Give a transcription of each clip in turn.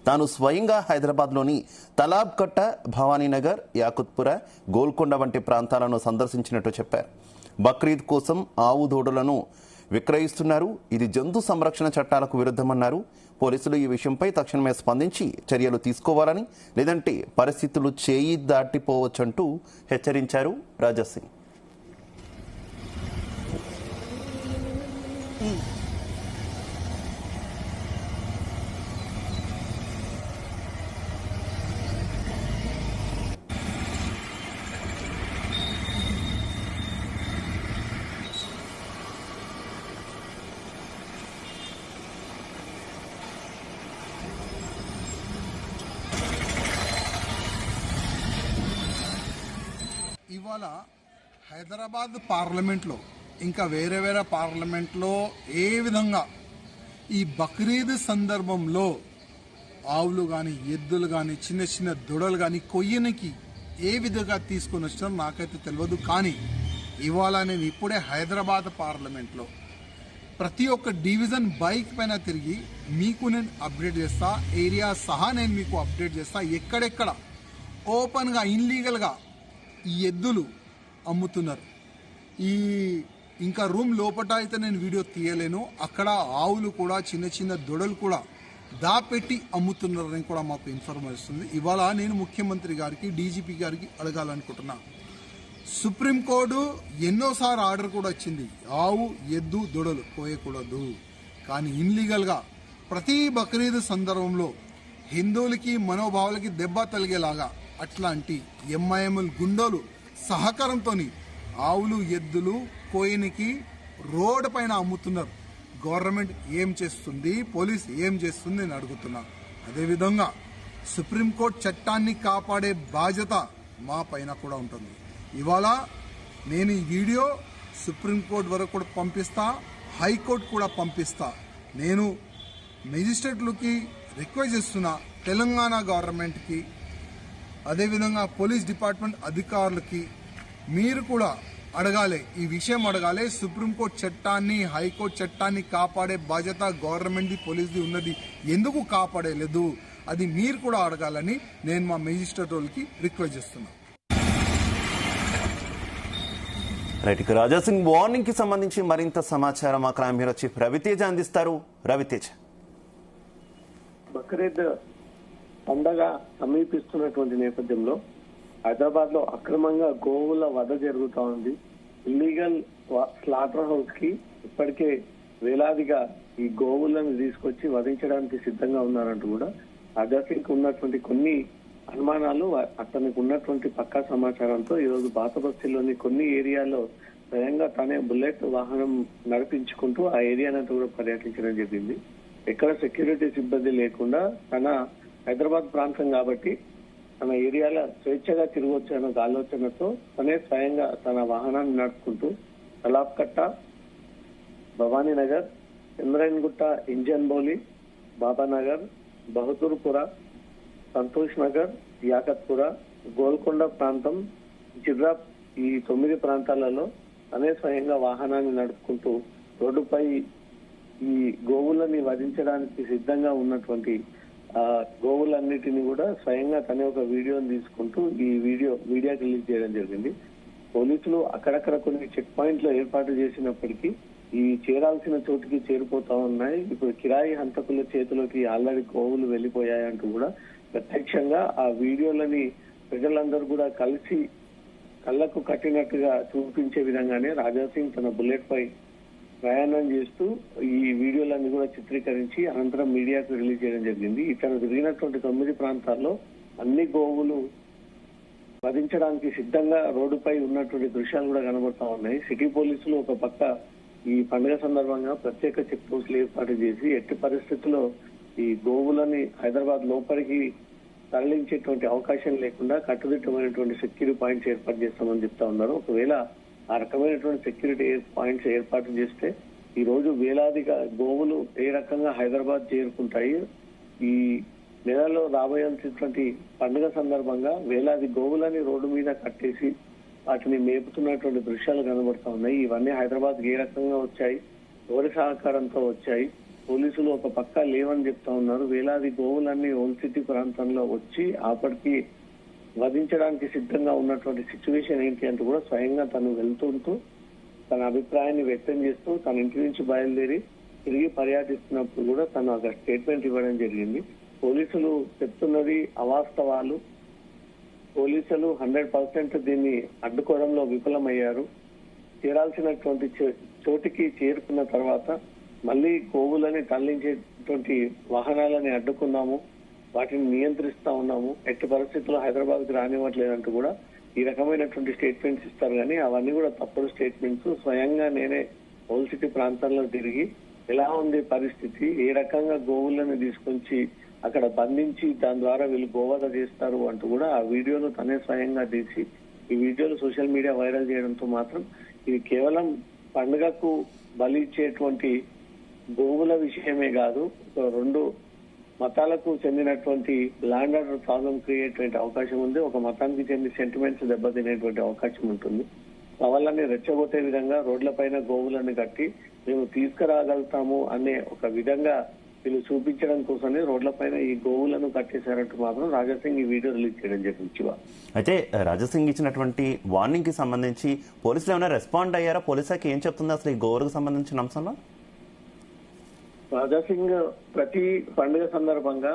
తాను స్వయంగా హైదరాబాద్లోని తలాబ్కట్ట, భవానీనగర్, యాకుత్పుర, గోల్కొండ వంటి ప్రాంతాలను సందర్శించినట్టు చెప్పారు. బక్రీద్ కోసం ఆవు దూడలను విక్రయిస్తున్నారు. ఇది జంతు సంరక్షణ చట్టాలకు విరుద్ధమన్నారు. పోలీసులు ఈ విషయంపై తక్షణమే స్పందించి చర్యలు తీసుకోవాలని, లేదంటే పరిస్థితులు చేయి దాటిపోవచ్చంటూ హెచ్చరించారు రాజాసింగ్. ఇవాళ హైదరాబాద్ పార్లమెంట్లో ఇంకా వేరే వేరే పార్లమెంట్లో ఏ విధంగా ఈ బక్రీద్ సందర్భంలో ఆవులు కానీ, ఎద్దులు కానీ, చిన్న చిన్న దొడలు కానీ కొయ్యనికి ఏ విధంగా తీసుకొని వచ్చినారో నాకైతే తెలియదు. కానీ ఇవాళ నేను ఇప్పుడే హైదరాబాద్ పార్లమెంట్లో ప్రతి ఒక్క డివిజన్ బైక్ పైన తిరిగి మీకు నేను అప్డేట్ చేస్తా, ఏరియా సహా నేను మీకు అప్డేట్ చేస్తా. ఎక్కడెక్కడ ఓపెన్గా ఇన్లీగల్గా ఈ ఎద్దులు అమ్ముతున్నారు. ఈ ఇంకా రూమ్ లోపల అయితే నేను వీడియో తీయలేను. అక్కడ ఆవులు కూడా, చిన్న చిన్న దొడలు కూడా దాపెట్టి అమ్ముతున్నారని కూడా మాకు ఇన్ఫర్మేషన్ వస్తుంది. ఇవాళ నేను ముఖ్యమంత్రి గారికి, డీజీపీ గారికి అడగాలనుకుంటున్నా. సుప్రీంకోర్టు ఎన్నోసార్లు ఆర్డర్ కూడా వచ్చింది, ఆవు, ఎద్దు, దొడలు కోయకూడదు. కానీ ఇన్లీగల్గా ప్రతి బక్రీద్ సందర్భంలో హిందువులకి మనోభావాలకి దెబ్బ తగిలేలాగా అట్లాంటి ఎంఐఎంఎల్ గుండోలు సహకారంతో ఆవులు, ఎద్దులు కోయనికి రోడ్డు పైన అమ్ముతున్నారు. గవర్నమెంట్ ఏం చేస్తుంది, పోలీస్ ఏం చేస్తుంది నేను అడుగుతున్నా. అదేవిధంగా సుప్రీంకోర్టు చట్టాన్ని కాపాడే బాధ్యత మా పైన కూడా ఉంటుంది. ఇవాళ నేను ఈ వీడియో సుప్రీంకోర్టు వరకు కూడా పంపిస్తా, హైకోర్టు కూడా పంపిస్తా. నేను మెజిస్ట్రేట్లకి రిక్వెస్ట్ చేస్తున్నా, తెలంగాణ గవర్నమెంట్కి, అదేవిధంగా పోలీస్ డిపార్ట్మెంట్ అధికారులకి మీరు కూడా అడగాలి, ఈ విషయం అడగాలి. సుప్రీంకోర్టు చట్టాన్ని, హైకోర్టు చట్టాన్ని కాపాడే బాధ్యత గవర్నమెంట్ది, పోలీస్ది ఉన్నది. ఎందుకు కాపాడలేదు అది మీరు కూడా అడగాలని నేను మా మెజిస్ట్రేట్ వాళ్ళకి రిక్వెస్ట్ చేస్తున్నా. రైట్, ఇక రాజాసింగ్ వార్నింగ్ కి సంబంధించి మరింత సమాచారం మా క్రైమ్ బ్యూరో చీఫ్ రవితేజ అందిస్తారు. రవితేజ, బక్రీద్ పండగ సమీపిస్తున్నటువంటి నేపథ్యంలో హైదరాబాద్ లో అక్రమంగా గోవుల వధ జరుగుతూ ఉంది. ఇల్లీగల్ స్లాటర్ హౌస్ కి ఇప్పటికే వేలాదిగా ఈ గోవులను తీసుకొచ్చి వధించడానికి సిద్ధంగా ఉన్నారంటూ కూడా రాజాసింగ్ ఉన్నటువంటి కొన్ని అనుమానాలు, అతనికి ఉన్నటువంటి పక్కా సమాచారంతో ఈరోజు బాసబస్తీలోని కొన్ని ఏరియాలో స్వయంగా తనే బుల్లెట్ వాహనం నడిపించుకుంటూ ఆ ఏరియానంతా కూడా పర్యటించడం జరిగింది. ఎక్కడ సెక్యూరిటీ సిబ్బంది లేకుండా తన హైదరాబాద్ ప్రాంతం కాబట్టి తన ఏరియాలో స్వేచ్ఛగా తిరగొచ్చు అన్న ఆలోచనతో తనే స్వయంగా తన వాహనాన్ని నడుపుకుంటూ తలాబ్కట్ట, భవానీనగర్, ఇంద్రాయణగుట్ట, ఇంజన్ బౌలి, బాబానగర్, బహదూర్పుర, సంతోష్ నగర్, యాకత్పుర, గోల్కొండ ప్రాంతం, జిర్రాప్, ఈ 9 ప్రాంతాలలో తనే స్వయంగా వాహనాన్ని నడుపుకుంటూ రోడ్డుపై ఈ గోవులని వధించడానికి సిద్ధంగా ఉన్నటువంటి గోవులన్నిటిని కూడా స్వయంగా తనే ఒక వీడియోని తీసుకుంటూ ఈ వీడియో మీడియాకి రిలీజ్ చేయడం జరిగింది. పోలీసులు అక్కడక్కడ కొన్ని చెక్ పాయింట్లు ఏర్పాటు చేసినప్పటికీ ఈ చేరాల్సిన చోటుకి చేరిపోతా ఉన్నాయి. ఇప్పుడు కిరాయి హంతకుల చేతిలోకి ఆల్రెడీ గోవులు వెళ్లిపోయాయంటూ కూడా ప్రత్యక్షంగా ఆ వీడియోలని ప్రజలందరూ కూడా కలిసి కళ్లకు కట్టినట్టుగా చూపించే విధంగానే రాజాసింగ్ తన బుల్లెట్ పై ప్రయాణం చేస్తూ ఈ వీడియోలన్నీ కూడా చిత్రీకరించి అనంతరం మీడియాకు రిలీజ్ చేయడం జరిగింది. ఇతను తిరిగినటువంటి 9 ప్రాంతాల్లో అన్ని గోవులు వధించడానికి సిద్ధంగా రోడ్డుపై ఉన్నటువంటి దృశ్యాలు కూడా కనబడతా ఉన్నాయి. సిటీ పోలీసులు ఒక పక్క ఈ పండుగ సందర్భంగా ప్రత్యేక చెక్ పోస్టులు ఏర్పాటు చేసి ఎట్టి పరిస్థితుల్లో ఈ గోవులని హైదరాబాద్ లోపలికి తరలించేటువంటి అవకాశం లేకుండా కట్టుదిట్టమైనటువంటి సెక్యూరిటీ పాయింట్స్ ఏర్పాటు చేస్తామని చెప్తా ఉన్నారు. ఒకవేళ ఆ రకమైనటువంటి సెక్యూరిటీ పాయింట్స్ ఏర్పాటు చేస్తే ఈ రోజు వేలాదిగా గోవులు ఏ రకంగా హైదరాబాద్ చేరుకుంటాయి. ఈ నెలలో రాబోయేటువంటి పండుగ సందర్భంగా వేలాది గోవులని రోడ్డు మీద కట్టేసి వాటిని మేపుతున్నటువంటి దృశ్యాలు కనబడతా ఉన్నాయి. ఇవన్నీ హైదరాబాద్ ఏ రకంగా వచ్చాయి, ఎవరి సహకారంతో వచ్చాయి, పోలీసులు ఒక పక్క లేవని చెప్తా ఉన్నారు. వేలాది గోవులన్నీ ఓల్డ్ సిటీ ప్రాంతంలో వచ్చి అప్పటికి వధించడానికి సిద్ధంగా ఉన్నటువంటి సిచ్యువేషన్ ఏంటి అంటూ కూడా స్వయంగా తను వెళ్తుంటూ తన అభిప్రాయాన్ని వ్యక్తం చేస్తూ తన ఇంటి నుంచి బయలుదేరి తిరిగి పర్యటిస్తున్నప్పుడు కూడా తను అక్కడ స్టేట్మెంట్ ఇవ్వడం జరిగింది. పోలీసులు చెప్తున్నది అవాస్తవాలు. పోలీసులు 100% దీన్ని అడ్డుకోవడంలో విఫలమయ్యారు. చేరాల్సినటువంటి చోటికి చేరుకున్న తర్వాత మళ్ళీ గోవులని తరలించేటువంటి వాహనాలని అడ్డుకున్నాము, వాటిని నియంత్రిస్తా ఉన్నాము, ఎట్టి పరిస్థితుల్లో హైదరాబాద్కి రానివ్వట్లేదంటూ కూడా ఈ రకమైనటువంటి స్టేట్మెంట్స్ ఇస్తారు. కానీ అవన్నీ కూడా తప్పుడు స్టేట్మెంట్స్. స్వయంగా నేనే ఓల్డ్ సిటీ ప్రాంతాల్లో తిరిగి ఎలా ఉంది పరిస్థితి, ఏ రకంగా గోవులను తీసుకొచ్చి అక్కడ బంధించి దాని ద్వారా వీళ్ళు గోవధ చేస్తారు అంటూ కూడా ఆ వీడియోను తనే స్వయంగా తీసి ఈ వీడియోలు సోషల్ మీడియా వైరల్ చేయడంతో మాత్రం ఇది కేవలం పండుగకు బలి ఇచ్చేటువంటి గోవుల విషయమే కాదు, రెండు మతాలకు చెందినటువంటి ల్యాండ్ ఆర్డర్ ప్రాబ్లం క్రియేట్ అయ్యే అవకాశం ఉంది. ఒక మతానికి చెందిన సెంటిమెంట్స్ దెబ్బతినేటువంటి అవకాశం ఉంటుంది. వాళ్ళని రెచ్చగొట్టే విధంగా రోడ్లపైన గోవులను కట్టి మేము తీసుకురాగలుగుతాము అనే ఒక విధంగా వీళ్ళు చూపించడం కోసమే రోడ్లపైన ఈ గోవులను కట్టేశారంటూ మాత్రం రాజాసింగ్ ఈ వీడియో రిలీజ్ చేయడం జరిగింది. అయితే రాజాసింగ్ ఇచ్చినటువంటి వార్నింగ్ కి సంబంధించి పోలీసులు ఏమైనా రెస్పాండ్ అయ్యారా? పోలీసులకి ఏం చెప్తుంది అసలు ఈ గోవులకు సంబంధించిన అంశంలో? రాజాసింగ్ ప్రతి పండుగ సందర్భంగా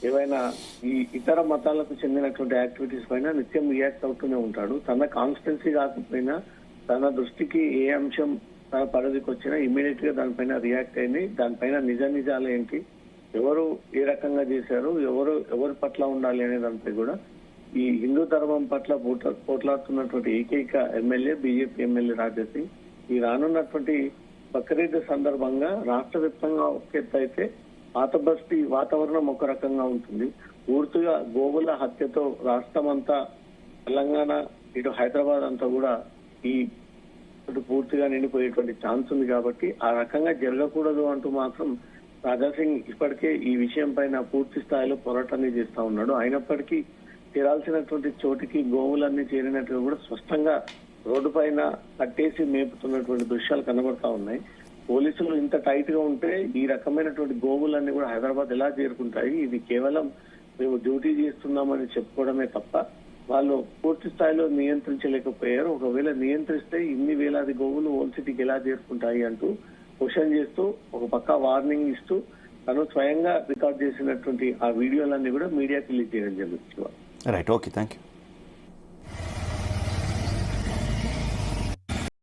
ఏవైనా ఈ ఇతర మతాలకు చెందినటువంటి యాక్టివిటీస్ పైన నిత్యం రియాక్ట్ అవుతూనే ఉంటాడు. తన కాన్స్టెన్సీ కాకపోయినా తన దృష్టికి ఏ అంశం తన పరిధికి వచ్చినా ఇమ్మీడియట్ గా దానిపైన రియాక్ట్ అయింది. దానిపైన నిజాలు ఏంటి, ఎవరు ఏ రకంగా చేశారు, ఎవరి పట్ల ఉండాలి అనే దానిపై కూడా ఈ హిందూ ధర్మం పట్ల పోట్లాడుతున్నటువంటి ఏకైక ఎమ్మెల్యే బీజేపీ ఎమ్మెల్యే రాజాసింగ్ ఈ రానున్నటువంటి బక్రీద్ సందర్భంగా రాష్ట్ర వ్యాప్తంగా ఒక ఎత్తు అయితే పాత బస్తీ వాతావరణం ఒక రకంగా ఉంటుంది. పూర్తిగా గోవుల హత్యతో రాష్ట్రం అంతా, తెలంగాణ ఇటు హైదరాబాద్ అంతా కూడా ఈ పూర్తిగా నిండిపోయేటువంటి ఛాన్స్ ఉంది. కాబట్టి ఆ రకంగా జరగకూడదు అంటూ మాత్రం రాజాసింగ్ ఇప్పటికే ఈ విషయం పైన పూర్తి స్థాయిలో పోరాటాన్ని చేస్తా ఉన్నాడు. అయినప్పటికీ చేరాల్సినటువంటి చోటికి గోవులన్నీ చేరినట్టుగా కూడా స్పష్టంగా రోడ్డు పైన కట్టేసి మేపుతున్నటువంటి దృశ్యాలు కనబడతా ఉన్నాయి. పోలీసులు ఇంత టైట్ గా ఉంటే ఈ రకమైనటువంటి గోవులన్నీ కూడా హైదరాబాద్ ఎలా చేరుకుంటాయి? ఇది కేవలం మేము డ్యూటీ చేస్తున్నామని చెప్పుకోవడమే తప్ప వాళ్ళు పూర్తి స్థాయిలో నియంత్రించలేకపోయారు. ఒకవేళ నియంత్రిస్తే ఇన్ని వేలాది గోవులు ఓల్డ్ సిటీకి ఎలా చేరుకుంటాయి అంటూ క్వశ్చన్ చేస్తూ ఒక పక్క వార్నింగ్ ఇస్తూ తను స్వయంగా రికార్డ్ చేసినటువంటి ఆ వీడియోలన్నీ కూడా మీడియాకి రిలీజ్ చేయడం జరుగుతుంది. Right, okay, thank you.